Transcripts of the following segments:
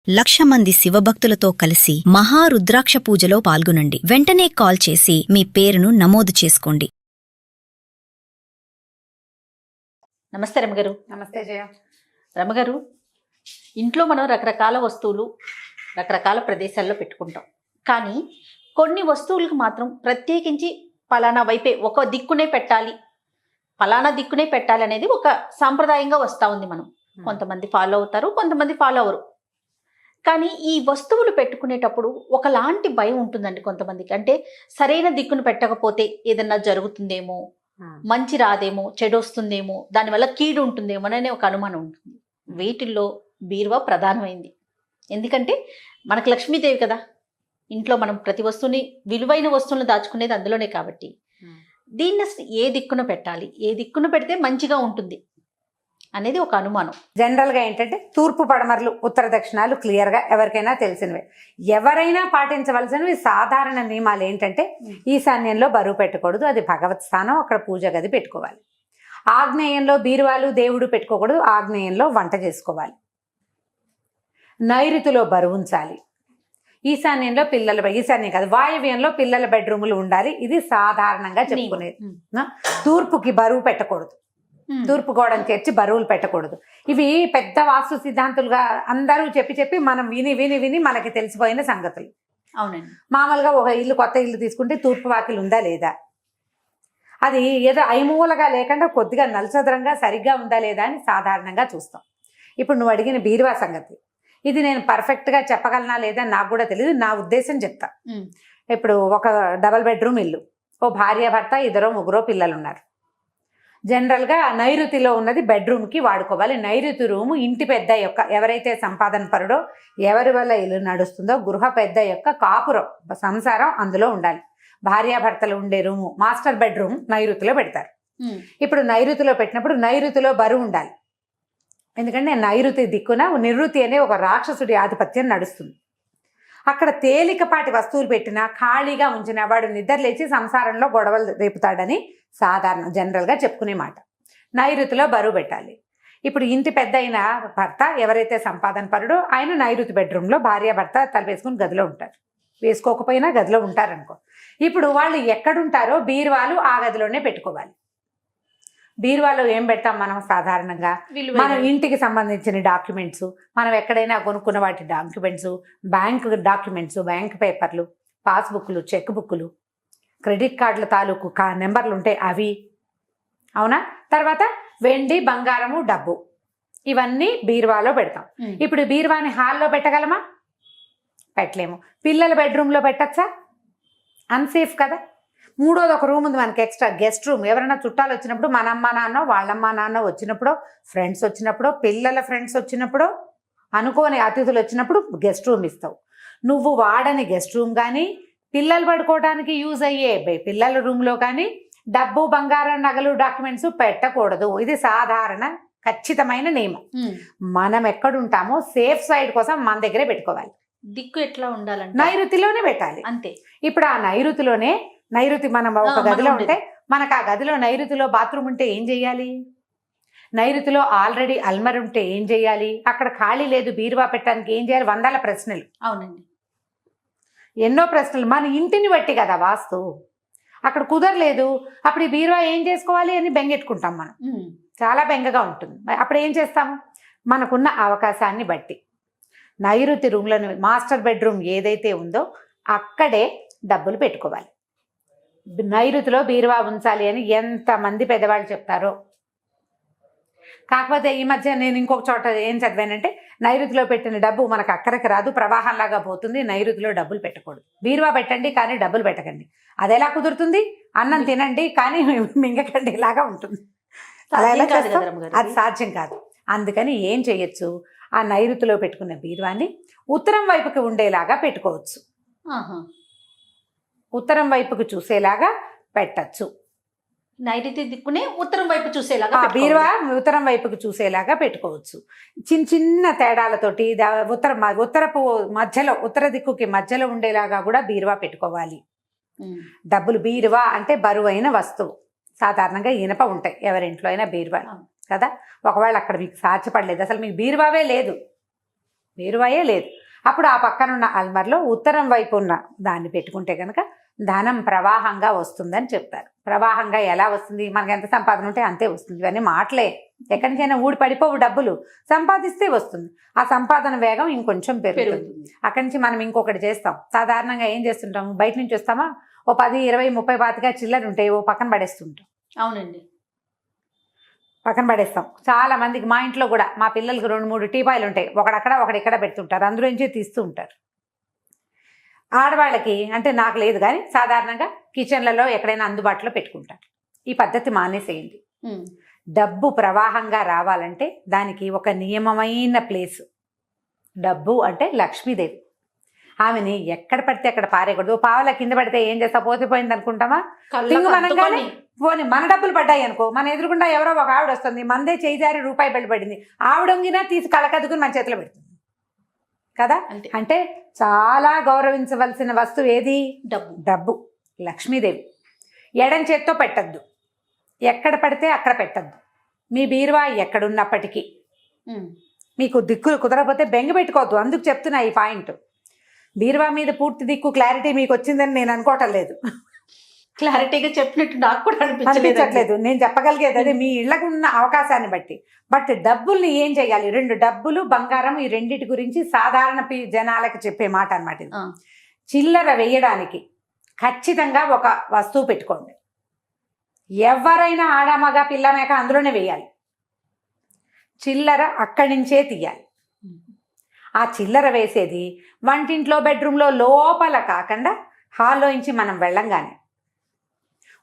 1,00,000 మంది శివభక్తులతో కలిసి మహారుద్రాక్ష పూజలో పాల్గొనండి. వెంటనే కాల్ చేసి మీ పేరును నమోదు చేసుకోండి. నమస్తే రమగారు. నమస్తే జయ. రమగారు, ఇంట్లో మనం రకరకాల వస్తువులు రకరకాల ప్రదేశాల్లో పెట్టుకుంటాం. కానీ కొన్ని వస్తువులకు మాత్రం ప్రత్యేకించి పలానా వైపే ఒక దిక్కునే పెట్టాలి, పలానా దిక్కునే పెట్టాలి అనేది ఒక సాంప్రదాయంగా వస్తూ ఉంది. మనం కొంతమంది ఫాలో అవుతారు, కొంతమంది ఫాలో అవరు. కానీ ఈ వస్తువులు పెట్టుకునేటప్పుడు ఒకలాంటి భయం ఉంటుందండి కొంతమందికి. అంటే సరైన దిక్కును పెట్టకపోతే ఏదన్నా జరుగుతుందేమో, మంచి రాదేమో, చెడు వస్తుందేమో, దానివల్ల కీడు ఉంటుందేమో అనే ఒక అనుమానం ఉంటుంది. వీటిల్లో బీరువా ప్రధానమైంది. ఎందుకంటే మనకు లక్ష్మీదేవి కదా, ఇంట్లో మనం ప్రతి వస్తువుని, విలువైన వస్తువులను దాచుకునేది అందులోనే. కాబట్టి దీన్ని ఏ దిక్కున పెట్టాలి, ఏ దిక్కున పెడితే మంచిగా ఉంటుంది అనేది ఒక అనుమానం. జనరల్గా ఏంటంటే తూర్పు పడమరలు ఉత్తర దక్షిణాలు క్లియర్గా ఎవరికైనా తెలిసినవే. ఎవరైనా పాటించవలసినవి సాధారణ నియమాలు ఏంటంటే ఈశాన్యంలో బరువు పెట్టకూడదు, అది భగవత్ స్థానం, అక్కడ పూజ గది పెట్టుకోవాలి. ఆగ్నేయంలో బీరువాలు దేవుడు పెట్టుకోకూడదు, ఆగ్నేయంలో వంట చేసుకోవాలి. నైరుతిలో బరువు ఉంచాలి. ఈశాన్యంలో ఈశాన్యం కాదు, వాయవ్యంలో పిల్లల బెడ్రూములు ఉండాలి. ఇది సాధారణంగా చెప్పుకునేది. తూర్పుకి బరువు పెట్టకూడదు, తూర్పు గోడను తెచ్చి బరువులు పెట్టకూడదు. ఇవి పెద్ద వాస్తు సిద్ధాంతులుగా అందరూ చెప్పి మనం విని మనకి తెలిసిపోయిన సంగతులు. అవునండి. మామూలుగా ఒక ఇల్లు, కొత్త ఇల్లు తీసుకుంటే తూర్పు వాకిలు ఉందా లేదా, అది ఏదో ఐమూలగా లేకుండా కొద్దిగా నలచదరంగా సరిగ్గా ఉందా లేదా అని సాధారణంగా చూస్తాం. ఇప్పుడు నువ్వు అడిగిన బీరువా సంగతి, ఇది నేను పర్ఫెక్ట్గా చెప్పగలనా లేదా నాకు కూడా తెలియదు, నా ఉద్దేశం చెప్తా. ఇప్పుడు ఒక డబల్ బెడ్రూమ్ ఇల్లు, ఓ భార్య భర్త, 2-3 పిల్లలు ఉన్నారు. జనరల్గా నైరుతిలో ఉన్నది బెడ్రూమ్కి వాడుకోవాలి. నైరుతి రూము ఇంటి పెద్ద యొక్క, ఎవరైతే సంపాదన పరుడో, ఎవరి వల్ల ఇల్లు నడుస్తుందో, గృహ పెద్ద యొక్క కాపురం, సంసారం అందులో ఉండాలి. భార్యాభర్తలు ఉండే రూము, మాస్టర్ బెడ్రూమ్ నైరుతిలో పెడతారు. ఇప్పుడు నైరుతిలో పెట్టినప్పుడు నైరుతిలో బరువు ఉండాలి. ఎందుకంటే నైరుతి దిక్కున నివృత్తి అనే ఒక రాక్షసుడి ఆధిపత్యం నడుస్తుంది. అక్కడ తేలికపాటి వస్తువులు పెట్టినా, ఖాళీగా ఉంచినా వాడు నిద్రలేచి సంసారంలో గొడవలు రేపుతాడని సాధారణ జనరల్గా చెప్పుకునే మాట. నైరుతిలో బరువు పెట్టాలి. ఇప్పుడు ఇంటి పెద్ద అయిన భర్త, ఎవరైతే సంపాదన పరుడో, ఆయన నైరుతి బెడ్రూమ్లో, భార్యాభర్త తలవేసుకుని గదిలో ఉంటారు. వేసుకోకపోయినా గదిలో ఉంటారనుకో. ఇప్పుడు వాళ్ళు ఎక్కడుంటారో బీరువాలు ఆ గదిలోనే పెట్టుకోవాలి. బీరువాలో ఏం పెడతాం మనం సాధారణంగా? మనం ఇంటికి సంబంధించిన డాక్యుమెంట్స్, మనం ఎక్కడైనా కొనుక్కున్న వాటి డాక్యుమెంట్స్, బ్యాంక్ డాక్యుమెంట్స్, బ్యాంక్ పేపర్లు, పాస్బుక్లు, చెక్ బుక్లు, క్రెడిట్ కార్డుల తాలూకు నెంబర్లు ఉంటాయి అవి, అవునా? తర్వాత వెండి, బంగారము, డబ్బు, ఇవన్నీ బీరువాలో పెడతాం. ఇప్పుడు బీరువాని హాల్లో పెట్టగలమా? పెట్టలేము. పిల్లల బెడ్రూమ్లో పెట్టచ్చా? అన్సేఫ్ కదా. మూడోది ఒక రూమ్ ఉంది మనకి ఎక్స్ట్రా, గెస్ట్ రూమ్. ఎవరైనా చుట్టాలు వచ్చినప్పుడు, మన అమ్మ నాన్న, వాళ్ళమ్మ నాన్న వచ్చినప్పుడు, ఫ్రెండ్స్ వచ్చినప్పుడు, పిల్లల ఫ్రెండ్స్ వచ్చినప్పుడు, అనుకోని అతిథులు వచ్చినప్పుడు గెస్ట్ రూమ్ ఇస్తావు. నువ్వు వాడని గెస్ట్ రూమ్ కానీ, పిల్లలు పడుకోవడానికి యూజ్ అయ్యే పిల్లల రూమ్లో కానీ డబ్బు, బంగారం, నగలు, డాక్యుమెంట్స్ పెట్టకూడదు. ఇది సాధారణ ఖచ్చితమైన నియమం. మనం ఎక్కడుంటామో సేఫ్ సైడ్ కోసం మన దగ్గరే పెట్టుకోవాలి. దిక్కు ఎట్లా ఉండాలంటే నైరుతిలోనే పెట్టాలి, అంతే. ఇప్పుడు ఆ నైరుతి మనం ఒక గదిలో ఉంటే, మనకు ఆ గదిలో నైరుతిలో బాత్రూమ్ ఉంటే ఏం చెయ్యాలి? నైరుతిలో ఆల్రెడీ అల్మర్ ఉంటే ఏం చెయ్యాలి? అక్కడ ఖాళీ లేదు బీరువా పెట్టడానికి ఏం చేయాలి? 100 ప్రశ్నలు. అవునండి, ఎన్నో ప్రశ్నలు. మన ఇంటిని బట్టి కదా వాస్తు. అక్కడ కుదరలేదు, అప్పుడు ఈ బీరువా ఏం చేసుకోవాలి అని బెంగెట్టుకుంటాం మనం. చాలా బెంగగా ఉంటుంది. అప్పుడు ఏం చేస్తాము? మనకున్న అవకాశాన్ని బట్టి నైరుతి రూమ్లోని మాస్టర్ బెడ్రూమ్ ఏదైతే ఉందో అక్కడే డబ్బులు పెట్టుకోవాలి. నైరుతిలో బీరువా ఉంచాలి అని ఎంతమంది పెద్దవాళ్ళు చెప్తారో. కాకపోతే ఈ మధ్య నేను ఇంకొక చోట ఏం చదివానంటే, నైరుతిలో పెట్టిన డబ్బు మనకు అక్కడికి రాదు, ప్రవాహంలాగా పోతుంది. నైరుతిలో డబ్బులు పెట్టకూడదు. బీరువా పెట్టండి కానీ డబ్బులు పెట్టకండి. అది ఎలా కుదురుతుంది? అన్నం తినండి కానీ మింగకండి, ఇలాగా ఉంటుంది. అలా ఎలా చేస్తాం? అది సాధ్యం కాదు. అందుకని ఏం చేయొచ్చు? ఆ నైరుతిలో పెట్టుకున్న బీరువాని ఉత్తరం వైపుకి ఉండేలాగా పెట్టుకోవచ్చు. ఉత్తరం వైపుకి చూసేలాగా పెట్టచ్చు. నైరుతి దిక్కునే ఉత్తరం వైపు చూసేలాగా బీరువా ఉత్తరం వైపుకి చూసేలాగా పెట్టుకోవచ్చు. చిన్న తేడాలతోటి ఉత్తరపు మధ్యలో, ఉత్తర దిక్కుకి మధ్యలో ఉండేలాగా కూడా బీరువా పెట్టుకోవాలి. డబ్బులు, బీరువా అంటే బరువైన వస్తువు. సాధారణంగా ఇనప ఉంటాయి ఎవరింట్లో అయినా బీరువా కదా. ఒకవేళ అక్కడ మీకు సాధ్యపడలేదు, అసలు మీకు బీరువావే లేదు, బీరువాయే లేదు. అప్పుడు ఆ పక్కన ఉన్న అల్మర్లో ఉత్తరం వైపు ఉన్న దాన్ని పెట్టుకుంటే కనుక ధనం ప్రవాహంగా వస్తుందని చెప్తారు. ప్రవాహంగా ఎలా వస్తుంది? మనకి ఎంత సంపాదన ఉంటే అంతే వస్తుంది. ఇవన్నీ మాటలే. ఎక్కడికైనా ఊడి పడిపోవు డబ్బులు, సంపాదిస్తే వస్తుంది. ఆ సంపాదన వేగం ఇంకొంచెం పెరుగుతుంది. అక్కడి నుంచి మనం ఇంకొకటి చేస్తాం. సాధారణంగా ఏం చేస్తుంటాం? బయట నుంచి వస్తామా, ఓ 10, 20, 30 పాతిగా చిల్లర ఉంటాయి, ఓ పక్కన పడేస్తుంటాం. అవునండి, పక్కన పడేస్తాం. చాలా మందికి, మా ఇంట్లో కూడా మా పిల్లలకి 2-3 టీపాయిలు ఉంటాయి, ఒకడక్కడ ఒకడిక్కడ పెడుతుంటారు, అందులో నుంచి తీస్తూ ఉంటారు. ఆడవాళ్ళకి అంటే నాకు లేదు కానీ సాధారణంగా కిచెన్లలో ఎక్కడైనా అందుబాటులో పెట్టుకుంటారు. ఈ పద్ధతి మానేసేయండి. డబ్బు ప్రవాహంగా రావాలంటే దానికి ఒక నియమమైన ప్లేసు. డబ్బు అంటే లక్ష్మీదేవి, ఆమెని ఎక్కడ పడితే అక్కడ పారేయకూడదు. పావుల కింద పడితే ఏం చేస్తా, పోతే పోయింది అనుకుంటామా? మనగానే పోనీ మన డబ్బులు పడ్డాయి అనుకో, మన ఎదురుకుండా ఎవరో ఒక ఆవిడ వస్తుంది, మందే చేయిదారి రూపాయి పడింది, ఆవిడ వంగినా తీసి కళ్ళకద్దుకుని మన చేతిలో పెడుతుంది కదా. అంటే చాలా గౌరవించవలసిన వస్తువు ఏది? డబ్బు. డబ్బు లక్ష్మీదేవి. ఎడం చేత్తో పెట్టద్దు, ఎక్కడ పడితే అక్కడ పెట్టద్దు. మీ బీరువా ఎక్కడున్నప్పటికీ మీకు దిక్కులు కుదరకపోతే బెంగ పెట్టుకోవద్దు. అందుకు చెప్తున్నా ఈ పాయింట్. బీరువా మీద పూర్తి దిక్కు క్లారిటీ మీకు వచ్చిందని నేను అనుకోవటం లేదు. క్లారిటీగా చెప్పినట్టు నాకు కూడా అనిపించట్లేదు. నేను చెప్పగలిగేది అదే, మీ ఇళ్లకు ఉన్న అవకాశాన్ని బట్టి. బట్ డబ్బుల్ని ఏం చేయాలి? 2 డబ్బులు, బంగారం, ఈ రెండిటి గురించి సాధారణ జనాలకు చెప్పే మాట అన్నమాట ఇది. చిల్లర వేయడానికి ఖచ్చితంగా ఒక వస్తువు పెట్టుకోండి. ఎవరైనా ఆడమగ పిల్లమేక అందులోనే వేయాలి. చిల్లర అక్కడి నుంచే తీయాలి. ఆ చిల్లర వేసేది వంటింట్లో, బెడ్రూమ్లో లోపల కాకుండా హాల్లో నుంచి మనం వెళ్ళంగానే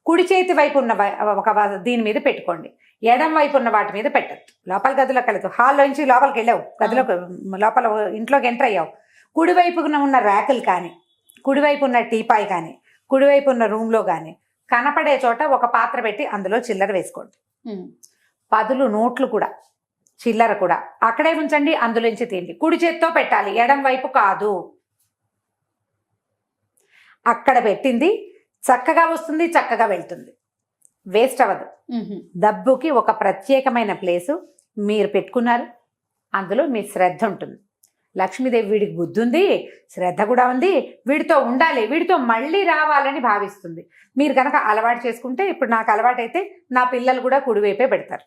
కుడి చేతి వైపు ఉన్న ఒక దీని మీద పెట్టుకోండి. ఎడం వైపు ఉన్న వాటి మీద పెట్టద్దు. లోపల గదిలోకి వెళ్తావు, హాల్లో నుంచి లోపలికి వెళ్ళావు, గదిలోకి లోపల ఇంట్లోకి ఎంటర్ అయ్యావు, కుడివైపున ఉన్న ర్యాకులు కానీ, కుడివైపు ఉన్న టీపాయ్ కానీ, కుడివైపు ఉన్న రూమ్లో కానీ కనపడే చోట ఒక పాత్ర పెట్టి అందులో చిల్లర వేసుకోండి. 10 నోట్లు కూడా, చిల్లర కూడా అక్కడే ఉంచండి, అందులోంచి తీయండి. కుడి చేత్తో పెట్టాలి, ఎడం వైపు కాదు. అక్కడ పెట్టింది చక్కగా వస్తుంది, చక్కగా వెళ్తుంది, వేస్ట్ అవ్వదు. డబ్బుకి ఒక ప్రత్యేకమైన ప్లేసు మీరు పెట్టుకున్నారు, అందులో మీ శ్రద్ధ ఉంటుంది. లక్ష్మీదేవి వీడికి బుద్ధి ఉంది, శ్రద్ధ కూడా ఉంది, వీడితో ఉండాలి, వీడితో మళ్ళీ రావాలని భావిస్తుంది. మీరు కనుక అలవాటు చేసుకుంటే, ఇప్పుడు నాకు అలవాటైతే నా పిల్లలు కూడా కుడివైపే పెడతారు.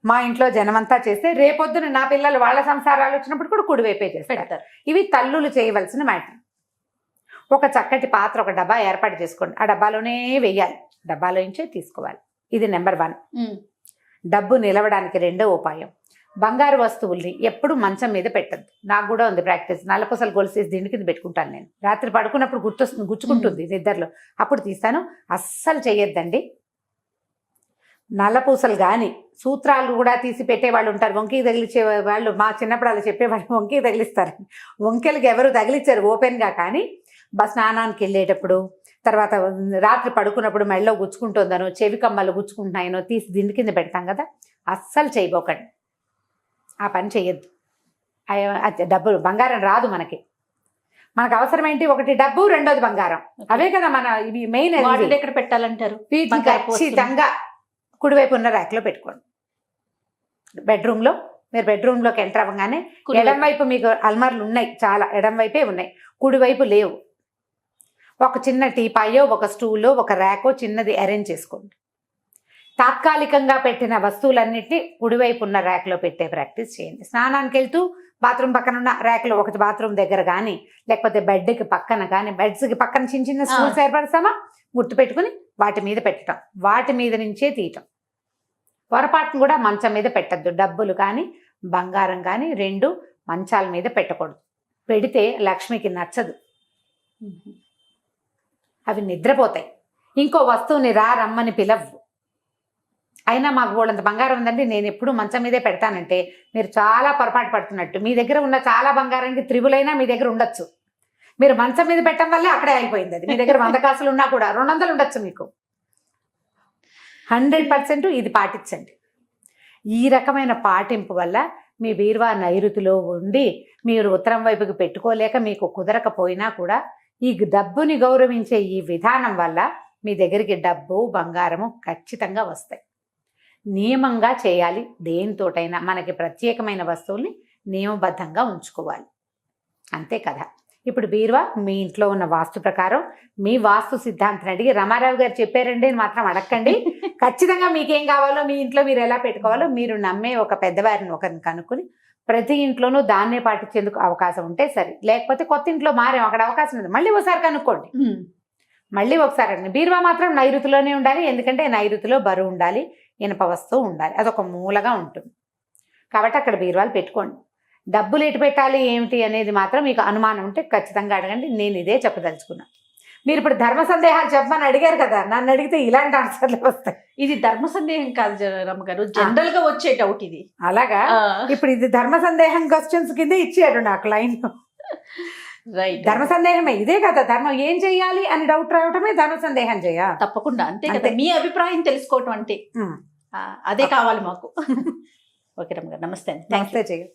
మా ఇంట్లో జనమంతా చేస్తే రేపొద్దున నా పిల్లలు వాళ్ళ సంసారాలు వచ్చినప్పుడు కూడా కుడివైపే చేస్తారు. ఇవి తల్లులు చేయవలసిన మ్యాటర్. ఒక చక్కటి పాత్ర, ఒక డబ్బా ఏర్పాటు చేసుకోండి. ఆ డబ్బాలోనే వేయాలి, డబ్బాలో నుంచే తీసుకోవాలి. ఇది నెంబర్ 1. డబ్బు నిలవడానికి 2వ ఉపాయం, బంగారు వస్తువుల్ని ఎప్పుడు మంచం మీద పెట్టద్దు. నాకు కూడా ఉంది ప్రాక్టీస్. నల్లపూసలు గొలుసేసి దిండు కింద పెట్టుకుంటాను నేను. రాత్రి పడుకున్నప్పుడు గుర్తొస్తుంది, గుచ్చుకుంటుంది నిద్రలో, అప్పుడు తీస్తాను. అస్సలు చేయొద్దండి. నల్లపూసలు కానీ, సూత్రాలు కూడా తీసి పెట్టేవాళ్ళు ఉంటారు, వంకి తగిలిచ్చే వాళ్ళు. మా చిన్నప్పుడు అలా చెప్పేవాళ్ళు, వంకి తగిలిస్తారు. వంకెలకి ఎవరు తగిలిచ్చారు ఓపెన్గా, కానీ స్నానానికి వెళ్ళేటప్పుడు, తర్వాత రాత్రి పడుకున్నప్పుడు మెళ్ళలో గుచ్చుకుంటుందనో, చెవి కమ్మలు గుచ్చుకుంటున్నాయనో తీసి దిండు కింద పెడతాం కదా, అస్సలు చేయబోకండి. ఆ పని చేయొద్దు. డబ్బులు, బంగారం రాదు మనకి. మనకు అవసరం ఏంటి? ఒకటి డబ్బు, రెండోది బంగారం. అవే కదా మన ఇవి మెయిన్. ఎక్కడ పెట్టాలంటారు? ఖచ్చితంగా కుడివైపు ఉన్న ర్యాక్లో పెట్టుకోండి. బెడ్రూమ్లో, మీరు బెడ్రూమ్లోకి ఎంటర్ అవ్వగానే ఎడం వైపు మీకు అల్మార్లు ఉన్నాయి, చాలా ఎడం వైపే ఉన్నాయి, కుడివైపు లేవు. ఒక చిన్న టీపాయో, ఒక స్టూలో, ఒక ర్యాకో చిన్నది అరేంజ్ చేసుకోండి. తాత్కాలికంగా పెట్టిన వస్తువులన్నింటినీ కుడివైపు ఉన్న ర్యాక్లో పెట్టే ప్రాక్టీస్ చేయండి. స్నానానికి వెళ్తూ బాత్రూమ్ పక్కన ఉన్న ర్యాక్లో, ఒకటి బాత్రూమ్ దగ్గర కానీ, లేకపోతే బెడ్కి పక్కన కానీ, బెడ్స్కి పక్కన చిన్న చిన్న స్టూల్స్ ఏర్పడతామా, గుర్తుపెట్టుకుని వాటి మీద పెట్టడం, వాటి మీద నుంచే తీయటం. పొరపాటును కూడా మంచం మీద పెట్టద్దు. డబ్బులు కానీ, బంగారం కానీ 2 మంచాల మీద పెట్టకూడదు. పెడితే లక్ష్మికి నచ్చదు, అవి నిద్రపోతాయి. ఇంకో వస్తువుని రమ్మని పిలవ్వు. అయినా మాకు వాళ్ళంత బంగారం ఉందండి, నేను ఎప్పుడు మంచం మీదే పెడతానంటే మీరు చాలా పొరపాటు పడుతున్నట్టు. మీ దగ్గర ఉన్న చాలా బంగారానికి త్రిబులైనా మీ దగ్గర ఉండొచ్చు. మీరు మంచం మీద పెట్టడం వల్లే అక్కడే అయిపోయింది అది. మీ దగ్గర 100 కాసులు ఉన్నా కూడా 200 ఉండొచ్చు మీకు. 100% ఇది పాటించండి. ఈ రకమైన పాటింపు వల్ల మీ బీరువా నైరుతిలో ఉండి మీరు ఉత్తరం వైపుకి పెట్టుకోలేక మీకు కుదరకపోయినా కూడా ఈ డబ్బుని గౌరవించే ఈ విధానం వల్ల మీ దగ్గరికి డబ్బు, బంగారము ఖచ్చితంగా వస్తాయి. నియమంగా చేయాలి. దేనితోటైనా మనకి ప్రత్యేకమైన వస్తువుల్ని నియమబద్ధంగా ఉంచుకోవాలి. అంతే కదా. ఇప్పుడు బీరువా మీ ఇంట్లో ఉన్న వాస్తు ప్రకారం మీ వాస్తు సిద్ధాంతం అడిగి రమారావు గారు చెప్పారండి అని మాత్రం అడగండి. ఖచ్చితంగా మీకేం కావాలో మీ ఇంట్లో మీరు ఎలా పెట్టుకోవాలో మీరు నమ్మే ఒక పెద్దవారిని ఒకరిని కనుక్కొని ప్రతి ఇంట్లోనూ దాన్నే పాటించేందుకు అవకాశం ఉంటే సరే. లేకపోతే కొత్త ఇంట్లో మారేం, అక్కడ అవకాశం ఉంది, మళ్ళీ ఒకసారి కనుక్కోండి. మళ్ళీ ఒకసారి అడగండి. బీరువా మాత్రం నైరుతిలోనే ఉండాలి, ఎందుకంటే నైరుతిలో బరువు ఉండాలి, ఇనప వస్తువు ఉండాలి, అదొక మూలగా ఉంటుంది. కాబట్టి అక్కడ బీరువాలు పెట్టుకోండి. డబ్బులు ఎటు పెట్టాలి ఏమిటి అనేది మాత్రం మీకు అనుమానం ఉంటే ఖచ్చితంగా అడగండి. నేను ఇదే చెప్పదలుచుకున్నా. మీరు ఇప్పుడు ధర్మ సందేహాలు చెప్పమని అడిగారు కదా, నన్ను అడిగితే ఇలాంటి ఆన్సర్లు వస్తాయి. ఇది ధర్మ సందేహం కాదు రమ్మగారు, జనరల్ గా వచ్చే డౌట్ ఇది. అలాగా ఇప్పుడు ఇది ధర్మ సందేహం క్వశ్చన్స్ కింద ఇచ్చారు నాకు లైన్. రైట్, ధర్మ సందేహమే ఇదే కదా. ధర్మం ఏం చెయ్యాలి అని డౌట్ రావటమే ధర్మ సందేహం చేయాలి. తప్పకుండా అంతే కదా. మీ అభిప్రాయం తెలుసుకోవటం అంటే అదే కావాలి మాకు. ఓకే రమ్మగారు, నమస్తే అండి. నమస్తే చెయ్యి.